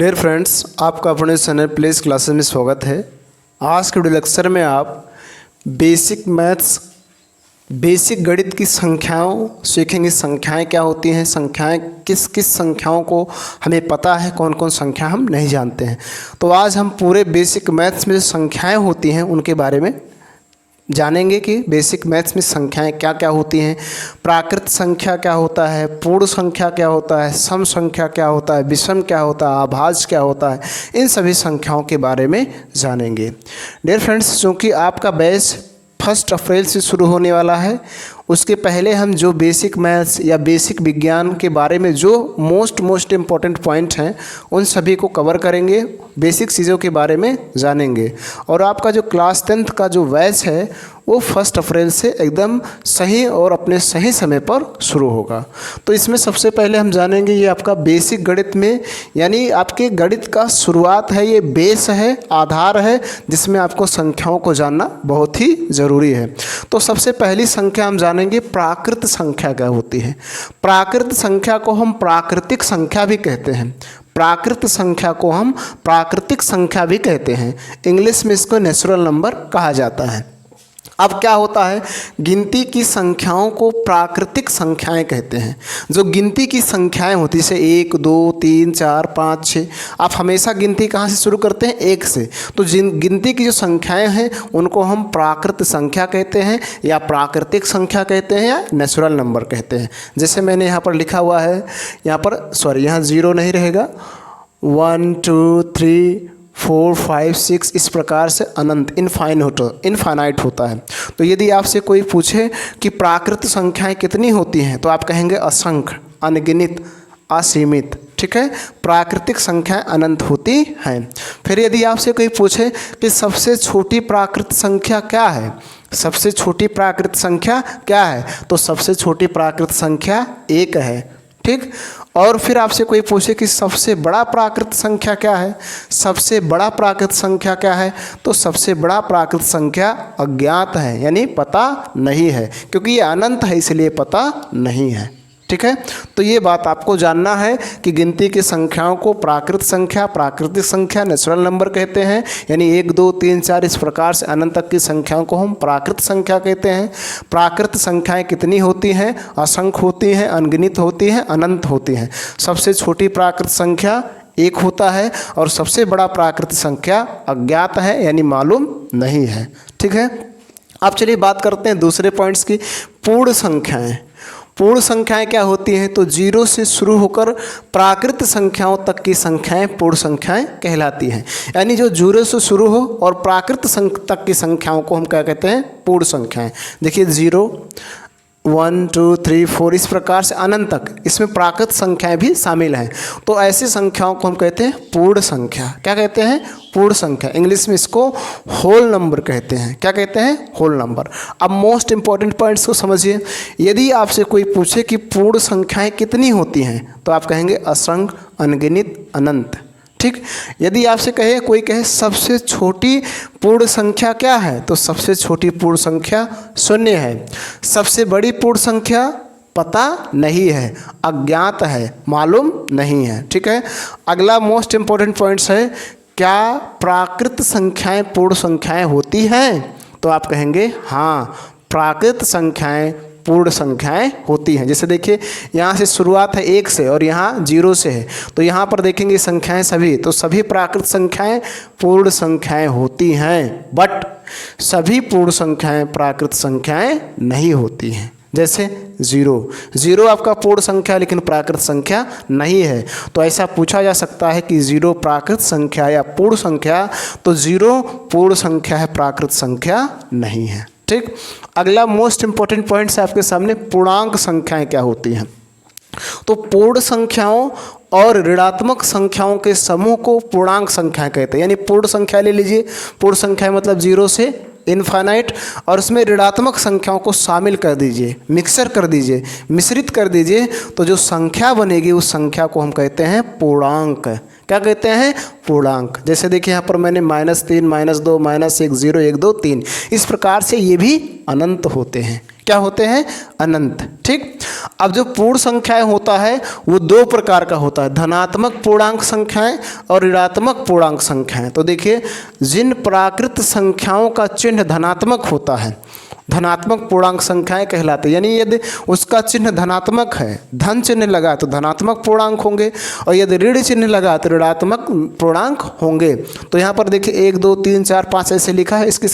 Dear friends, आपका अपने channel place classes में स्वागत है। आज के वीडियो लेक्चर में आप बेसिक मैथ्स, बेसिक गणित की संख्याओं सीखेंगे। संख्याएं क्या होती हैं, संख्याएं किस किस संख्याओं को हमें पता है, कौन कौन संख्या हम नहीं जानते हैं। तो आज हम पूरे बेसिक मैथ्स में जो संख्याएँ होती हैं उनके बारे में जानेंगे कि बेसिक मैथ्स में संख्याएं क्या क्या होती हैं, प्राकृत संख्या क्या होता है, पूर्ण संख्या क्या होता है, सम संख्या क्या होता है, विषम क्या होता है, अभाज्य क्या होता है। इन सभी संख्याओं के बारे में जानेंगे। डियर फ्रेंड्स, चूँकि आपका बैच 1 अप्रैल से शुरू होने वाला है, उसके पहले हम जो बेसिक मैथ्स या बेसिक विज्ञान के बारे में जो मोस्ट इम्पॉर्टेंट पॉइंट हैं उन सभी को कवर करेंगे, बेसिक चीज़ों के बारे में जानेंगे। और आपका जो क्लास 10th का जो बैच है वो 1 अप्रैल से एकदम सही और अपने सही समय पर शुरू होगा। तो इसमें सबसे पहले हम जानेंगे ये आपका बेसिक गणित में, यानी आपके गणित का शुरुआत है, ये बेस है, आधार है, जिसमें आपको संख्याओं को जानना बहुत ही ज़रूरी है। तो सबसे पहली संख्या हम जानेंगे प्राकृत संख्या क्या होती है। प्राकृत संख्या को हम प्राकृतिक संख्या भी कहते हैं। प्राकृत संख्या को हम प्राकृतिक संख्या भी कहते हैं। इंग्लिश में इसको नेचुरल नंबर कहा जाता है। अब क्या होता है, गिनती की संख्याओं को प्राकृतिक संख्याएं कहते हैं। जो गिनती की संख्याएं होती है, जैसे 1 2 3 4 5 6, आप हमेशा गिनती कहाँ से शुरू करते हैं, 1 से। तो जिन गिनती की जो संख्याएं हैं उनको हम प्राकृत संख्या कहते हैं, या प्राकृतिक संख्या कहते हैं, या नेचुरल नंबर कहते हैं। जैसे मैंने यहाँ पर लिखा हुआ है, यहाँ 0 नहीं रहेगा, 1 2 3 4 5 6, इस प्रकार से अनंत इनफाइनाइट होता है। तो यदि आपसे कोई पूछे कि प्राकृत संख्याएं कितनी होती हैं, तो आप कहेंगे असंख्य, अनगिनत, असीमित। ठीक है, प्राकृतिक संख्याएं अनंत होती हैं। फिर यदि आपसे कोई पूछे कि सबसे छोटी प्राकृत संख्या क्या है, सबसे छोटी प्राकृत संख्या क्या है, तो सबसे छोटी प्राकृत संख्या 1 है। ठीक, और फिर आपसे कोई पूछे कि सबसे बड़ा प्राकृत संख्या क्या है, सबसे बड़ा प्राकृत संख्या क्या है, तो सबसे बड़ा प्राकृत संख्या अज्ञात है, यानी पता नहीं है, क्योंकि ये अनंत है इसलिए पता नहीं है। ठीक है, तो ये बात आपको जानना है कि गिनती की संख्याओं को प्राकृत संख्या, प्राकृतिक संख्या, नेचुरल नंबर कहते हैं। यानी 1 2 3 4 इस प्रकार से अनंत तक की संख्याओं को हम प्राकृत संख्या कहते हैं। प्राकृत संख्याएं कितनी होती हैं, असंख्य होती हैं, अनगिनत होती हैं, अनंत होती हैं। सबसे छोटी प्राकृत संख्या 1 होता है और सबसे बड़ा प्राकृत संख्या अज्ञात है, यानी मालूम नहीं है। ठीक है, अब चलिए बात करते हैं दूसरे पॉइंट्स की, पूर्ण संख्याएं। पूर्ण संख्याएं क्या होती हैं, तो 0 से शुरू होकर प्राकृत संख्याओं तक की संख्याएं पूर्ण संख्याएं कहलाती हैं। यानी जो 0 से शुरू हो और प्राकृत तक की संख्याओं को हम क्या कहते हैं, पूर्ण संख्याएं। देखिए 0 1 2 3 4 इस प्रकार से अनंत तक, इसमें प्राकृत संख्याएं भी शामिल हैं। तो ऐसी संख्याओं को हम कहते हैं पूर्ण संख्या। क्या कहते हैं, पूर्ण संख्या। इंग्लिश में इसको होल नंबर कहते हैं। क्या कहते हैं, होल नंबर। अब मोस्ट इंपॉर्टेंट पॉइंट्स को समझिए। यदि आपसे कोई पूछे कि पूर्ण संख्याएं कितनी होती हैं, तो आप कहेंगे असंख्य, अनगिनत, अनंत। ठीक, यदि आपसे कोई कहे सबसे छोटी पूर्ण संख्या क्या है, तो सबसे छोटी पूर्ण संख्या 0 है। सबसे बड़ी पूर्ण संख्या पता नहीं है, अज्ञात है, मालूम नहीं है। ठीक है, अगला मोस्ट इम्पोर्टेंट पॉइंट्स है, क्या प्राकृत संख्याएं पूर्ण संख्याएं होती हैं, तो आप कहेंगे हाँ, प्राकृत संख्याएं पूर्ण संख्याएं होती हैं। जैसे देखिए यहाँ से शुरुआत है 1 से और यहाँ 0 से है, तो यहाँ पर देखेंगे संख्याएं सभी, तो सभी प्राकृत संख्याएं पूर्ण संख्याएं होती हैं। बट सभी पूर्ण संख्याएं प्राकृत संख्याएं नहीं होती हैं। जैसे 0 आपका पूर्ण संख्या लेकिन प्राकृत संख्या नहीं है। तो ऐसा पूछा जा सकता है कि 0 प्राकृत संख्या या पूर्ण संख्या, तो 0 पूर्ण संख्या है, प्राकृत संख्या नहीं है। ठीक, अगला मोस्ट इंपॉर्टेंट पॉइंट्स है आपके सामने, पूर्णांक संख्याएं क्या होती हैं। तो पूर्ण संख्याओं और ऋणात्मक संख्याओं के समूह को पूर्णांक संख्या कहते हैं। यानी पूर्ण संख्या ले लीजिए, पूर्ण संख्या मतलब 0 से इनफाइनाइट, और उसमें ऋणात्मक संख्याओं को शामिल कर दीजिए, मिक्सर कर दीजिए, मिश्रित कर दीजिए, तो जो संख्या बनेगी उस संख्या को हम कहते हैं पूर्णांक। क्या कहते हैं, पूर्णांक। जैसे देखिए यहाँ पर मैंने -3 -2 -1 0 1 2 3 इस प्रकार से ये भी अनंत होते हैं। क्या होते हैं? अनंत। ठीक। अब जो पूर्ण संख्याएं होता है वो दो प्रकार का होता है, धनात्मक पूर्णांक संख्याएं और ऋणात्मक पूर्णांक संख्याएं। तो देखिए, जिन प्राकृत संख्याओं का चिन्ह धनात्मक होता है, धनात्मक पूर्णांक संख्याएं कहलाते हैं। यानी यदि उसका चिन्ह धनात्मक है, धन चिन्ह लगा तो धनात्मक पूर्णांक होंगे, और यदि ऋण चिन्ह लगा तो ऋणात्मक पूर्णांक होंगे। तो यहाँ पर देखिए 1 2 3 4 5 ऐसे लिखा है, इसके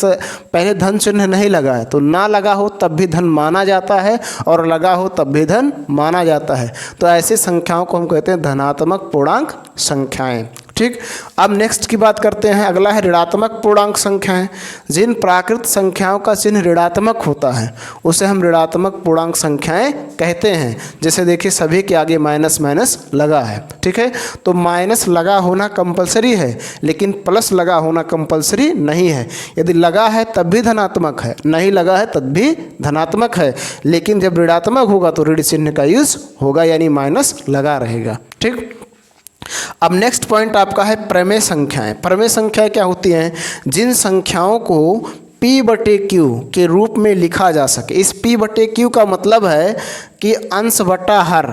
पहले धन चिन्ह नहीं लगा है, तो ना लगा हो तब भी धन माना जाता है और लगा हो तब भी धन माना जाता है। तो ऐसी संख्याओं को हम कहते हैं धनात्मक पूर्णांक संख्याएं। ठीक। अब नेक्स्ट की बात करते हैं, अगला है ऋणात्मक पूर्णांक संख्याएं। जिन प्राकृत संख्याओं का चिन्ह ऋणात्मक होता है उसे हम ऋणात्मक पूर्णांक संख्याएं कहते हैं। जैसे देखिए सभी के आगे माइनस माइनस लगा है। ठीक है, तो माइनस लगा होना कंपलसरी है, लेकिन प्लस लगा होना कंपलसरी नहीं है। यदि लगा है तब भी धनात्मक है, नहीं लगा है तब भी धनात्मक है, लेकिन जब ऋणात्मक होगा तो ऋण चिन्ह का यूज होगा, यानी माइनस लगा रहेगा। ठीक। अब नेक्स्ट पॉइंट आपका है प्रमेय संख्याएं। प्रमेय संख्याएं क्या होती हैं? जिन संख्याओं को P/Q के रूप में लिखा जा सके। इस P/Q का मतलब है कि अंश बटा हर,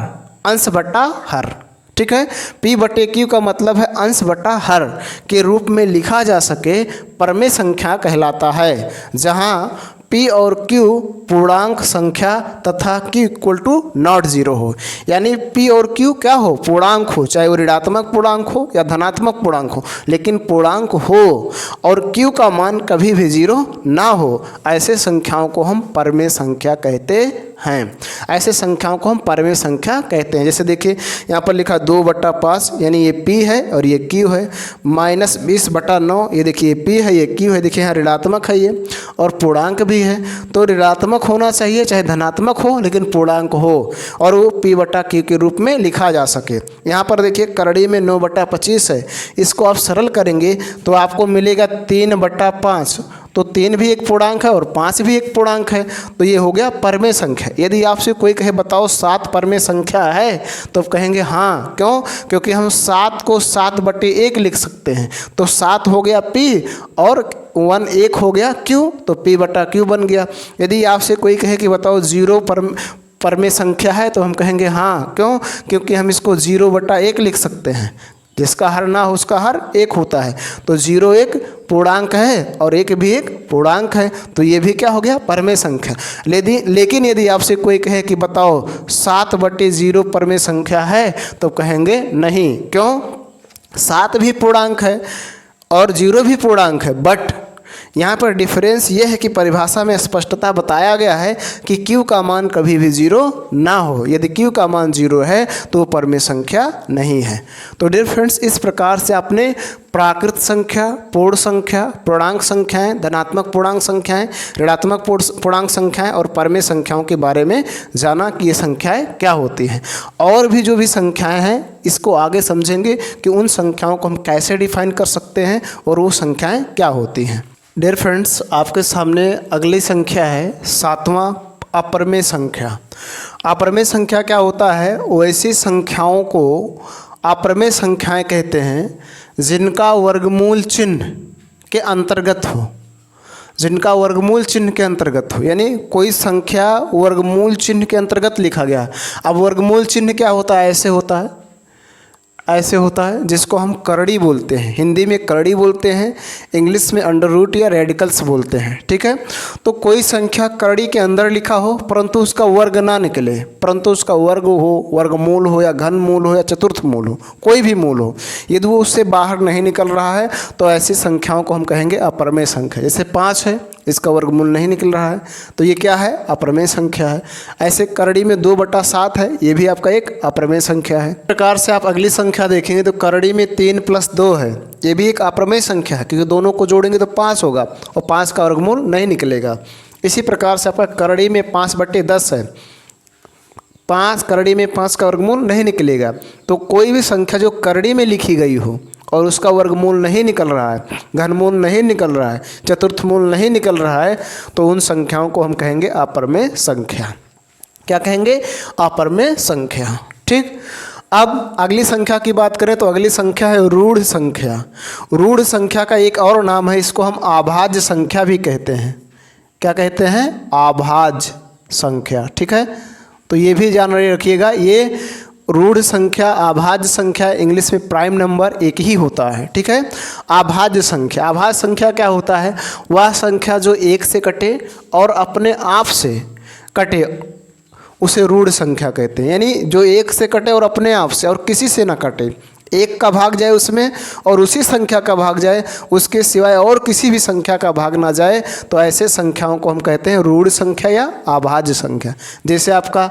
अंश बटा हर। ठीक है, P/Q का मतलब है अंश बटा हर के रूप में लिखा जा सके, प्रमेय संख्या कहलाता है। जहाँ P और Q पूर्णांक संख्या तथा Q equal to not zero हो, यानी P और Q क्या हो? पूर्णांक हो, चाहे वो ऋणात्मक पूर्णांक हो या धनात्मक पूर्णांक हो, लेकिन पूर्णांक हो और Q का मान कभी भी जीरो ना हो। ऐसे संख्याओं को हम परमेय संख्या कहते हैं। ऐसे संख्याओं को हम परमेय संख्या कहते हैं। जैसे देखिए यहाँ पर लिखा 2/5, यानी ये P है और ये Q है। -20/9, ये देखिए P है, ये Q है। देखिए यहाँ ऋणात्मक है ये, और पूर्णांक भी है, तो ऋणात्मक होना चाहिए चाहे धनात्मक हो, लेकिन पूर्णांक हो और वो P/Q के रूप में लिखा जा सके। यहाँ पर देखिए करड़ी में 9/25 है, इसको आप सरल करेंगे तो आपको मिलेगा 3/5। तो 3 भी एक पूर्णांक है और 5 भी एक पूर्णांक है, तो ये हो गया परमेय संख्या। यदि आपसे कोई कहे बताओ 7 परमेय संख्या है, तो आप कहेंगे हाँ। क्यों? क्योंकि हम 7 को 7/1 लिख सकते हैं। तो 7 हो गया P और 1 हो गया Q, तो P/Q बन गया। यदि आपसे कोई कहे कि बताओ 0 परमेय संख्या है, तो हम कहेंगे हाँ। क्यों? क्योंकि हम इसको 0/1 लिख सकते हैं। जिसका हर ना हो उसका हर 1 होता है, तो 0 एक पूर्णांक है और 1 भी एक पूर्णांक है, तो ये भी क्या हो गया? परमेय संख्या। लेकिन यदि आपसे कोई कहे कि बताओ 7/0 परमेय संख्या है, तो कहेंगे नहीं। क्यों? 7 भी पूर्णांक है और 0 भी पूर्णांक है, बट यहाँ पर डिफरेंस ये है कि परिभाषा में स्पष्टता बताया गया है कि Q का मान कभी भी 0 ना हो। यदि Q का मान 0 है तो वो परमेय संख्या नहीं है। तो डियर फ्रेंड्स, इस प्रकार से आपने प्राकृत संख्या, पूर्ण संख्या, पूर्णांक संख्याएं, धनात्मक पूर्णांक संख्याएं, ऋणात्मक पूर्णांक संख्याएं और परमेय संख्याओं के बारे में जाना कि ये संख्याएं क्या होती हैं। और भी जो भी संख्याएं हैं इसको आगे समझेंगे कि उन संख्याओं को हम कैसे डिफाइन कर सकते हैं और वो संख्याएं क्या होती हैं। डियर फ्रेंड्स, आपके सामने अगली संख्या है 7वां, अपरमेय संख्या। अपरमेय संख्या क्या होता है? वैसी संख्याओं को अपरमेय संख्याएं कहते हैं जिनका वर्गमूल चिन्ह के अंतर्गत हो, जिनका वर्गमूल चिन्ह के अंतर्गत हो। यानी कोई संख्या वर्गमूल चिन्ह के अंतर्गत लिखा गया। अब वर्गमूल चिन्ह क्या होता है? ऐसे होता है, ऐसे होता है, जिसको हम करड़ी बोलते हैं। हिंदी में करड़ी बोलते हैं, इंग्लिश में अंडर रूट या रेडिकल्स बोलते हैं। ठीक है, तो कोई संख्या करड़ी के अंदर लिखा हो परंतु उसका वर्ग ना निकले, परंतु उसका वर्ग हो, वर्गमूल हो या घनमूल हो या चतुर्थ मूल हो, कोई भी मूल हो, यदि वो उससे बाहर नहीं निकल रहा है तो ऐसी संख्याओं को हम कहेंगे अपरमेय संख्या। जैसे 5 है, इसका वर्गमूल नहीं निकल रहा है, तो ये क्या है? अपरमेय संख्या है। ऐसे करड़ी में 2/7 है, ये भी आपका एक अपरमेय संख्या है। इस प्रकार से आप अगली संख्या देखेंगे तो करड़ी में 3 + 2 है, ये भी एक अपरमेय संख्या है, क्योंकि दोनों को जोड़ेंगे तो 5 होगा और 5 का वर्गमूल नहीं निकलेगा। इसी प्रकार से आपका करड़ी में 5/10 है, 5 करड़ी में 5 का वर्गमूल नहीं निकलेगा। तो कोई भी संख्या जो करड़ी में लिखी गई हो और उसका वर्गमूल नहीं निकल रहा है, घनमूल नहीं निकल रहा है, चतुर्थ मूल नहीं निकल रहा है, तो उन संख्याओं को हम कहेंगे अपरमेय संख्या। क्या कहेंगे? अपरमेय संख्या। ठीक। अब अगली संख्या की बात करें तो अगली संख्या है रूढ़ संख्या। रूढ़ संख्या का एक और नाम है, इसको हम आभाज्य संख्या भी कहते हैं। क्या कहते हैं? आभाज्य संख्या। ठीक है, तो ये भी जान रखिएगा, ये रूढ़ संख्या, अभाज्य संख्या, इंग्लिश में प्राइम नंबर एक ही होता है। ठीक है, अभाज्य संख्या, अभाज्य संख्या क्या होता है? वह संख्या जो एक से कटे और अपने आप से कटे उसे रूढ़ संख्या कहते हैं। यानी जो एक से कटे और अपने आप से और किसी से ना कटे, एक का भाग जाए उसमें और उसी संख्या का भाग जाए, उसके सिवाय और किसी भी संख्या का भाग ना जाए, तो ऐसे संख्याओं को हम कहते हैं रूढ़ संख्या या अभाज्य संख्या। जैसे आपका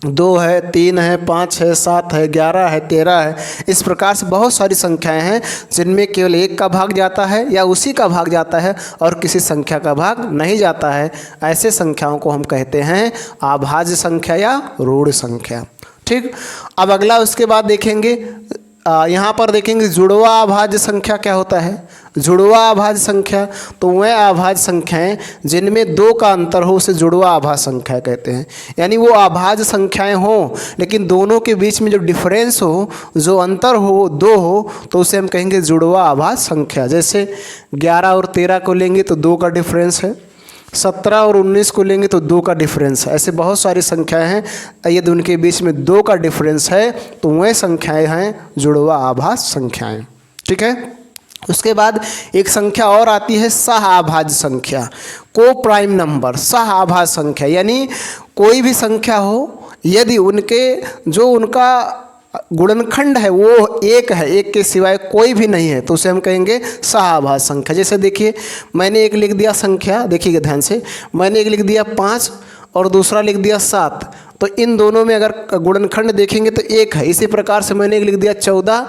2 है, 3 है, 5 है, 7 है, 11 है, 13 है, इस प्रकार से बहुत सारी संख्याएं हैं जिनमें केवल एक का भाग जाता है या उसी का भाग जाता है और किसी संख्या का भाग नहीं जाता है। ऐसे संख्याओं को हम कहते हैं अभाज्य संख्या या रूढ़ संख्या। ठीक, अब अगला उसके बाद देखेंगे, यहाँ पर देखेंगे जुड़वा अभाज्य संख्या क्या होता है। जुड़वा अभाज्य संख्या तो वह अभाज्य संख्याएं जिनमें 2 का अंतर हो उसे जुड़वा अभाज्य संख्या कहते हैं। यानी वो अभाज्य संख्याएं हों लेकिन दोनों के बीच में जो डिफरेंस हो, जो अंतर हो, 2 हो, तो उसे हम कहेंगे जुड़वा अभाज्य संख्या। जैसे 11 और 13 को लेंगे तो 2 का डिफरेंस है, 17 और 19 को लेंगे तो 2 का डिफरेंस है। ऐसे बहुत सारी संख्याएं हैं, यदि उनके बीच में 2 का डिफरेंस है तो वह संख्याएं हैं जुड़वा अभाज्य संख्याएं। ठीक है, उसके बाद एक संख्या और आती है सह अभाज्य संख्या, को प्राइम नंबर। सह अभाज्य संख्या यानी कोई भी संख्या हो, यदि उनका गुणनखंड है वो एक है, एक के सिवाय कोई भी नहीं है, तो उसे हम कहेंगे सहअभाज्य संख्या। जैसे देखिए, मैंने एक लिख दिया संख्या, देखिएगा ध्यान से, मैंने एक लिख दिया 5 और दूसरा लिख दिया 7, तो इन दोनों में अगर गुणनखंड देखेंगे तो एक है। इसी प्रकार से मैंने एक लिख दिया 14,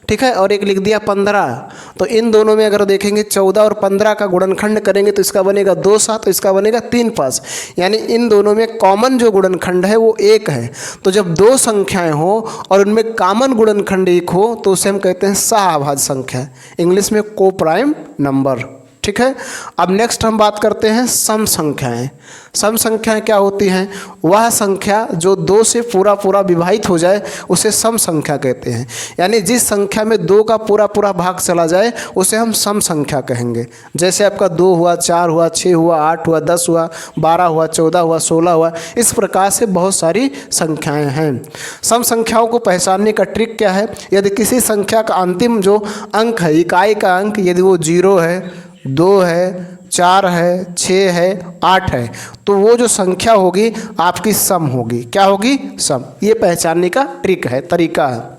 ठीक है, और एक लिख दिया 15, तो इन दोनों में अगर देखेंगे 14 और 15 का गुणनखंड करेंगे तो इसका बनेगा 2 7, तो इसका बनेगा 3 5। यानी इन दोनों में कॉमन जो गुणनखंड है वो एक है। तो जब 2 संख्याएं हो और उनमें कॉमन गुणनखंड एक हो तो उसे हम कहते हैं सहअभाज्य संख्या, इंग्लिश में को प्राइम नंबर। ठीक है, अब नेक्स्ट हम बात करते हैं सम संख्याएं। सम संख्याएं क्या होती हैं? वह संख्या जो 2 से पूरा विभाजित हो जाए उसे सम संख्या कहते हैं। यानी जिस संख्या में 2 का पूरा भाग चला जाए उसे हम सम संख्या कहेंगे। जैसे आपका 2 हुआ, 4 हुआ, 6 हुआ, 8 हुआ, 10 हुआ, 12 हुआ, 14 हुआ, 16 हुआ, इस प्रकार से बहुत सारी संख्याएं हैं। सम संख्याओं को पहचानने का ट्रिक क्या है? यदि किसी संख्या का अंतिम जो अंक है, इकाई का अंक, यदि वो 0 है, 2 है, 4 है, 6 है, 8 है, तो वो जो संख्या होगी आपकी सम होगी। क्या होगी? सम। ये पहचानने का ट्रिक है, तरीका है।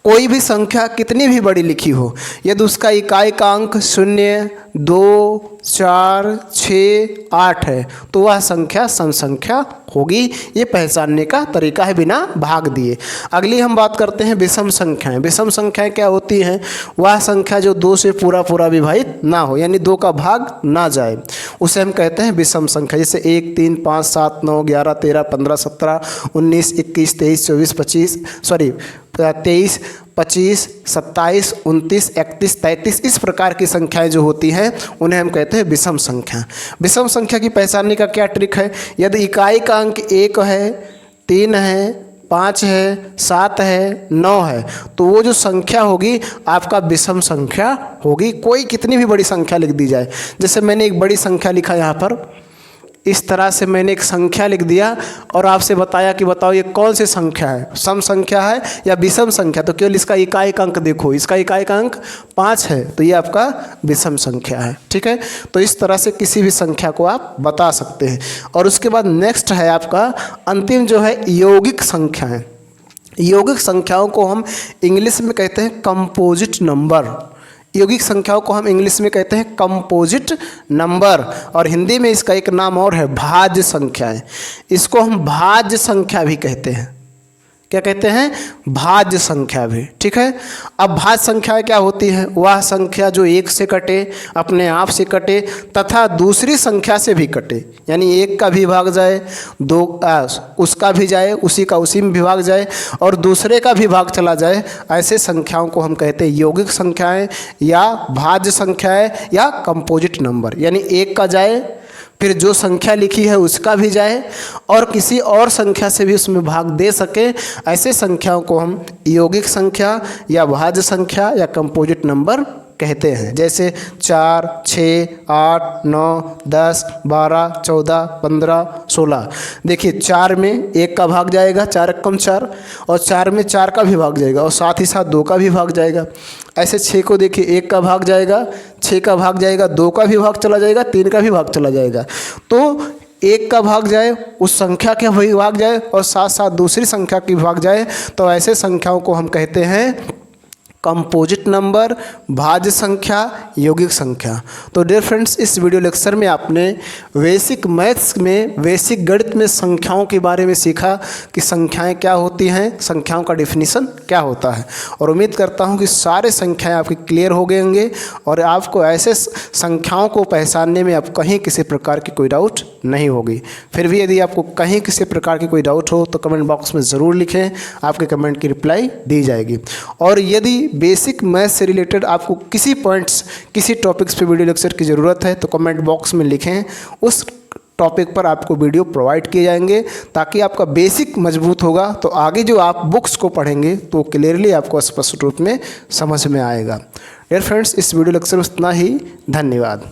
कोई भी संख्या कितनी भी बड़ी लिखी हो, यदि उसका इकाई का अंक 0, 2, 4, 6, 8 है तो वह संख्या सम संख्या होगी। ये पहचानने का तरीका है बिना भाग दिए। अगली हम बात करते हैं विषम संख्याएं। विषम संख्याएं क्या होती हैं? वह संख्या जो 2 से पूरा विभाजित ना हो, यानी 2 का भाग ना जाए, उसे हम कहते हैं विषम संख्या। जैसे 1, 3, 5, 7, 9, 11, 13, 15, 17, 19, 21, 23, 24, 25, 23, 25, 27, 29, 31, 33, इस प्रकार की संख्याएं जो होती हैं उन्हें हम कहते हैं विषम संख्या। विषम संख्या की पहचानने का क्या ट्रिक है? यदि इकाई का अंक 1 है, 3 है, 5 है, 7 है, 9 है, तो वो जो संख्या होगी आपका विषम संख्या होगी। कोई कितनी भी बड़ी संख्या लिख दी जाए, जैसे मैंने एक बड़ी संख्या लिखा यहाँ पर, इस तरह से मैंने एक संख्या लिख दिया और आपसे बताया कि बताओ ये कौन सी संख्या है, सम संख्या है या विषम संख्या? तो केवल इसका इकाई का अंक देखो, इसका इकाई का अंक 5 है, तो ये आपका विषम संख्या है। ठीक है, तो इस तरह से किसी भी संख्या को आप बता सकते हैं। और उसके बाद नेक्स्ट है आपका अंतिम जो है यौगिक संख्याएं। यौगिक संख्याओं को हम इंग्लिश में कहते हैं कंपोजिट नंबर। यौगिक संख्याओं को हम इंग्लिश में कहते हैं कंपोजिट नंबर, और हिंदी में इसका एक नाम और है भाज्य संख्याएं। इसको हम भाज्य संख्या भी कहते हैं। क्या कहते हैं? भाज्य संख्या भी। ठीक है, अब भाज्य संख्याएं क्या होती हैं? वह संख्या जो 1 से कटे, अपने आप से कटे तथा दूसरी संख्या से भी कटे, यानी 1 का भी भाग जाए, 2 उसका भी जाए, उसी का उसी में भी भाग जाए और दूसरे का भी भाग चला जाए, ऐसे संख्याओं को हम कहते हैं यौगिक संख्याएं या भाज्य संख्याएं या कंपोजिट नंबर। यानी 1 का जाए, फिर जो संख्या लिखी है उसका भी जाए और किसी और संख्या से भी उसमें भाग दे सके, ऐसे संख्याओं को हम यौगिक संख्या या भाज्य संख्या या कंपोजिट नंबर कहते हैं। जैसे 4, 6, 8, 9, 10, 12, 14, 15, 16। देखिए 4 में 1 का भाग जाएगा, 4 एकम 4, और 4 में 4 का भी भाग जाएगा और साथ ही साथ 2 का भी भाग जाएगा। ऐसे 6 को देखिए 1 का भाग जाएगा, 6 का भाग जाएगा, 2 का भी भाग चला जाएगा, 3 का भी भाग चला जाएगा। तो 1 का भाग जाए उस संख्या के भी भाग जाए और साथ साथ दूसरी संख्या की भाग जाए, तो ऐसे संख्याओं को हम कहते हैं कंपोजिट नंबर, भाज्य संख्या, यौगिक संख्या। तो डियर फ्रेंड्स, इस वीडियो लेक्चर में आपने बेसिक मैथ्स में, बेसिक गणित में संख्याओं के बारे में सीखा कि संख्याएं क्या होती हैं, संख्याओं का डेफिनेशन क्या होता है। और उम्मीद करता हूं कि सारे संख्याएं आपकी क्लियर हो गए होंगे और आपको ऐसे संख्याओं को पहचानने में अब कहीं किसी प्रकार की कोई डाउट नहीं होगी। फिर भी यदि आपको कहीं किसी प्रकार की कोई डाउट हो तो कमेंट बॉक्स में ज़रूर लिखें, आपके कमेंट की रिप्लाई दी जाएगी। और यदि बेसिक मैथ से रिलेटेड आपको किसी पॉइंट्स, किसी टॉपिक्स पे वीडियो लेक्चर की ज़रूरत है तो कमेंट बॉक्स में लिखें, उस टॉपिक पर आपको वीडियो प्रोवाइड किए जाएंगे ताकि आपका बेसिक मजबूत होगा। तो आगे जो आप बुक्स को पढ़ेंगे तो क्लियरली आपको स्पष्ट रूप में समझ में आएगा। डियर फ्रेंड्स, इस वीडियो लेक्चर में इतना ही। धन्यवाद।